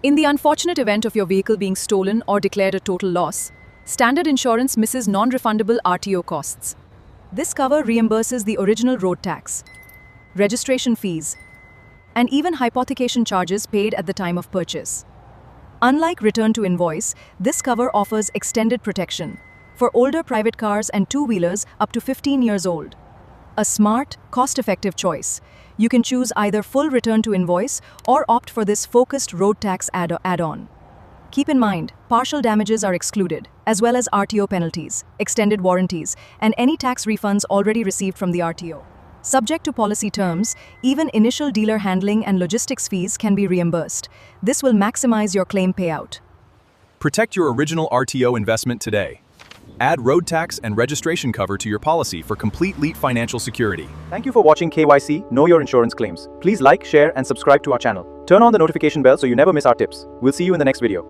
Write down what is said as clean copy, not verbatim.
In the unfortunate event of your vehicle being stolen or declared a total loss, standard insurance misses non-refundable RTO costs. This cover reimburses the original road tax, registration fees, and even hypothecation charges paid at the time of purchase. Unlike return to invoice, this cover offers extended protection for older private cars and two-wheelers up to 15 years old. A smart, cost-effective choice. You can choose either full return to invoice or opt for this focused road tax add-on. Keep in mind, partial damages are excluded, as well as RTO penalties, extended warranties, and any tax refunds already received from the RTO. Subject to policy terms, even initial dealer handling and logistics fees can be reimbursed. This will maximize your claim payout. Protect your original RTO investment today. Add road tax and registration cover to your policy for complete financial security. Thank you for watching KYiC Know Your Insurance Claims. Please like, share, and subscribe to our channel. Turn on the notification bell so you never miss our tips. We'll see you in the next video.